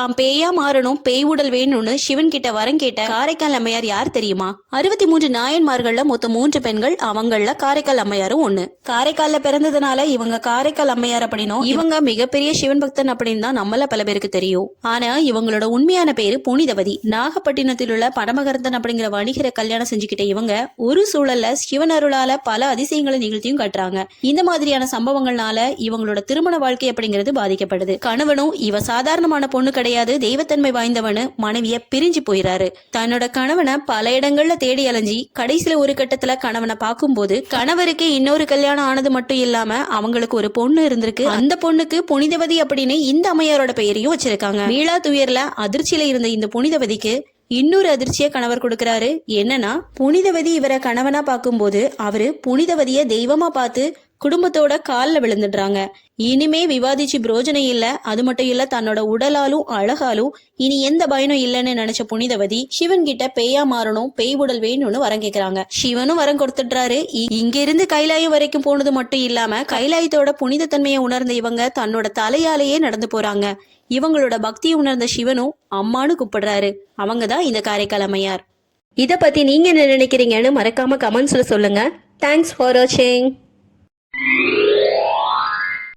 தாம் பேயா மாறணும், பேய் உடல் வேணும்னு சிவன் கிட்ட வரம் கேட்ட காரைக்கால் அம்மையார் யார் தெரியுமா? 63 நாயன்மார்கள்ல மொத்தம் 3 பெண்கள், அவங்கள காரைக்கால் அம்மையாரும் ஒண்ணு. காரைக்கால்ல பிறந்ததுனால இவங்க காரைக்கால் அம்மையார் அப்படின்னும், இவங்க மிகப்பெரிய சிவன் பக்தன் அப்படின்னு தான் நம்மள பல பேருக்கு தெரியும். ஆனா இவங்களோட உண்மையான பேரு புனிதவதி. நாகப்பட்டினத்தில் உள்ள பரமகர்த்தன் அப்படிங்கிற வணிகரை கல்யாணம் செஞ்சுக்கிட்ட இவங்க ஒரு சூழல்ல சிவன் அருளால பல அதிசயங்களை நிகழ்த்தியும் கட்டுறாங்க. இந்த மாதிரியான சம்பவங்கள்னால இவங்களோட திருமண வாழ்க்கை அப்படிங்கிறது பாதிக்கப்படுது. கணவனும் இவ சாதாரணமான பொண்ணு கிடையாது, தெய்வத்தன்மை வாய்ந்தவனு மனைவிய பிரிஞ்சு போயிறாரு. தன்னோட கணவனை பல இடங்கள்ல தேடி அலைஞ்சி கடைசியில ஒரு கட்டத்துல கணவனை பார்க்கும்போது கணவருக்கு இன்னொரு கல்யாணம் ஆனது மட்டும் இல்லாம அவங்களுக்கு ஒரு பொண்ணு இருந்திருக்கு. அந்த பொண்ணுக்கு புனிதவதி அப்படின்னு இந்த அம்மையாரோட பெயரையும் வச்சிருக்காங்க. மீளா துயர்ல அதிர்ச்சியில இருந்த இந்த புனிதவதிக்கு இன்னொரு அதிர்ச்சியை கணவர் கொடுக்கிறாரு. என்னன்னா, புனிதவதி இவரை கணவனா பார்க்கும்போது அவரு புனிதவதிய தெய்வமா பார்த்து குடும்பத்தோட காலில் விழுந்துடுறாங்க. இனிமே விவாதிச்சு பிரோஜனம் இல்ல. அது மட்டும் இல்ல, தன்னோட உடலாலும் அழகாலும் இனி எந்த பயனும் இல்லைன்னு நினைச்ச புனிதவதி சிவன் கிட்ட பேயா மாறணும், பேய் உடல் வேணும்னு வரம் கேக்குறாங்க. சிவனும் வரம் கொடுத்துடுறாரு. இங்க இருந்து கைலாயம் வரைக்கும் போனது மட்டும் இல்லாம கைலாயத்தோட புனித தன்மையை உணர்ந்த இவங்க தன்னோட தலையாலேயே நடந்து போறாங்க. இவங்களோட பக்தியை உணர்ந்த சிவனும் அம்மானு கூப்பிடுறாரு. அவங்கதான் இந்த காரைக்கால் அம்மையார். இத பத்தி நீங்க என்ன நினைக்கிறீங்கன்னு மறக்காம கமெண்ட்ஸ்ல சொல்லுங்க. தேங்க்ஸ் ஃபார் வாட்சிங்.